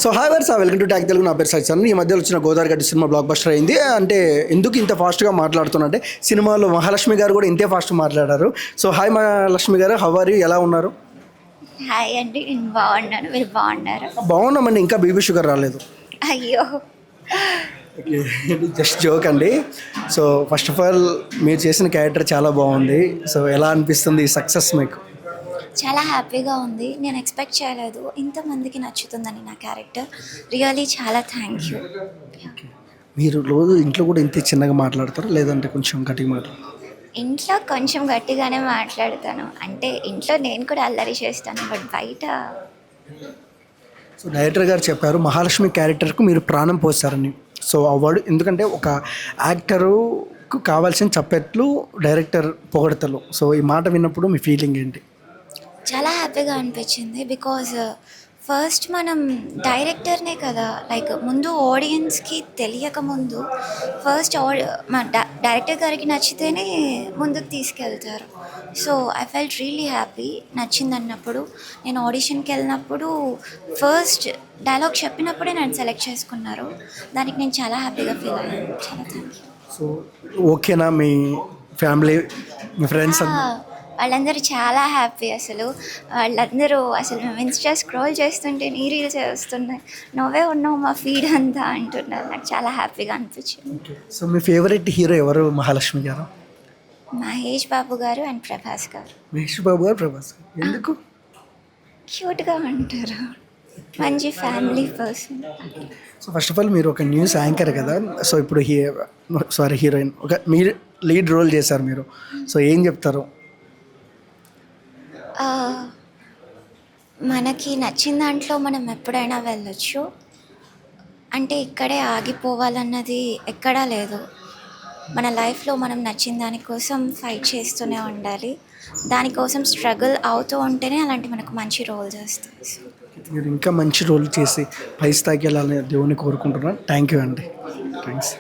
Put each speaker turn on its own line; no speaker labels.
So hi viewers welcome to tag Telugu. నా పేరు సచిన్. ఈ మధ్యలో వచ్చిన గోదావరి గడ్డి సినిమా బ్లాక్ బస్టర్ అయింది. అంటే ఎందుకు ఇంత ఫాస్ట్గా మాట్లాడుతున్నా అంటే సినిమాలో మహాలక్ష్మి గారు కూడా ఇంతే ఫాస్ట్ మాట్లాడారు. సో హాయ్ మహాలక్ష్మి గారు, హౌ ఆర్ యూ, ఎలా ఉన్నారు?
హాయ్ అండి, నేను బాగున్నాను. మీరు బాగున్నారా?
బాగున్నామండి. ఇంకా బీబీ షుగర్ రాలేదు.
అయ్యో,
ఓకే, జస్ట్ జోక్ అండి. సో ఫస్ట్ ఆఫ్ ఆల్ మీరు చేసిన క్యారెక్టర్ చాలా బాగుంది. సో ఎలా అనిపిస్తుంది ఈ సక్సెస్ మీకు?
చాలా హ్యాపీగా ఉంది. నేను ఎక్స్పెక్ట్ చేయలేదు ఇంతమందికి నచ్చుతుందని నా క్యారెక్టర్. రియలీ చాలా థ్యాంక్ యూ.
మీరు రోజు ఇంట్లో కూడా ఇంతే చిన్నగా మాట్లాడతారా లేదంటే కొంచెం గట్టిగా మాట్లాడతారు?
ఇంట్లో కొంచెం గట్టిగానే మాట్లాడతాను. అంటే ఇంట్లో నేను కూడా అల్లరి చేస్తాను, బట్ బయట
సో డైరెక్టర్ గారు చెప్పారు మహాలక్ష్మి క్యారెక్టర్కు మీరు ప్రాణం పోస్తారని. సో అవార్డు ఎందుకంటే ఒక యాక్టరుకు కావాల్సిన చప్పట్లు డైరెక్టర్ పొగడతలు. సో ఈ మాట విన్నప్పుడు మీ ఫీలింగ్ ఏంటి?
చాలా హ్యాపీగా అనిపించింది. బికాజ్ ఫస్ట్ మనం డైరెక్టర్నే కదా, లైక్ ముందు ఆడియన్స్కి తెలియక ముందు ఫస్ట్ మా డైరెక్టర్ గారికి నచ్చితేనే ముందుకు తీసుకెళ్తారు. So I felt really happy నచ్చింది అన్నప్పుడు. నేను ఆడిషన్కి వెళ్ళినప్పుడు ఫస్ట్ డైలాగ్ చెప్పినప్పుడే నన్ను సెలెక్ట్ చేసుకున్నారు. దానికి నేను చాలా హ్యాపీగా ఫీల్ అయ్యాను. చాలా థ్యాంక్ యూ.
సో ఓకేనా మీ ఫ్యామిలీ, మీ ఫ్రెండ్స్?
వాళ్ళందరూ చాలా హ్యాపీ. వాళ్ళందరూ మేము ఇన్స్టా స్క్రోల్ చేస్తుంటే నీ రీల్స్ వస్తున్నాయి, నువ్వే ఉన్నావు మా ఫీడ్ అంతా అంటున్నారు. నాకు చాలా హ్యాపీగా అనిపించింది.
సో మీ ఫేవరెట్ హీరో ఎవరు మహాలక్ష్మి గారు?
మహేష్ బాబు గారు అండ్ ప్రభాస్ గారు.
మహేష్ బాబు గారు, ప్రభాస్ గారు. ఎందుకు?
క్యూట్గా ఉంటారు, మంచి family person.
So first of all మీరు ఒక న్యూస్ యాంకర్ కదా. సో ఇప్పుడు హీరోయిన్ ఒక మీరు లీడ్ రోల్ చేశారు మీరు. సో ఏం చెప్తారు?
మనకి నచ్చిన దాంట్లో మనం ఎప్పుడైనా వెళ్ళొచ్చు. అంటే ఇక్కడే ఆగిపోవాలన్నది ఎక్కడా లేదు. మన లైఫ్లో మనం నచ్చిన దానికోసం ఫైట్ చేస్తూనే ఉండాలి. దానికోసం స్ట్రగుల్ అవుతూ ఉంటేనే అలాంటి మనకు మంచి రోల్స్ వస్తాయి.
మీరు ఇంకా మంచి రోల్ చేసి పై స్థాయికి వెళ్ళాలని దేవుని కోరుకుంటున్నాను. థ్యాంక్ యూ అండి. థ్యాంక్స్.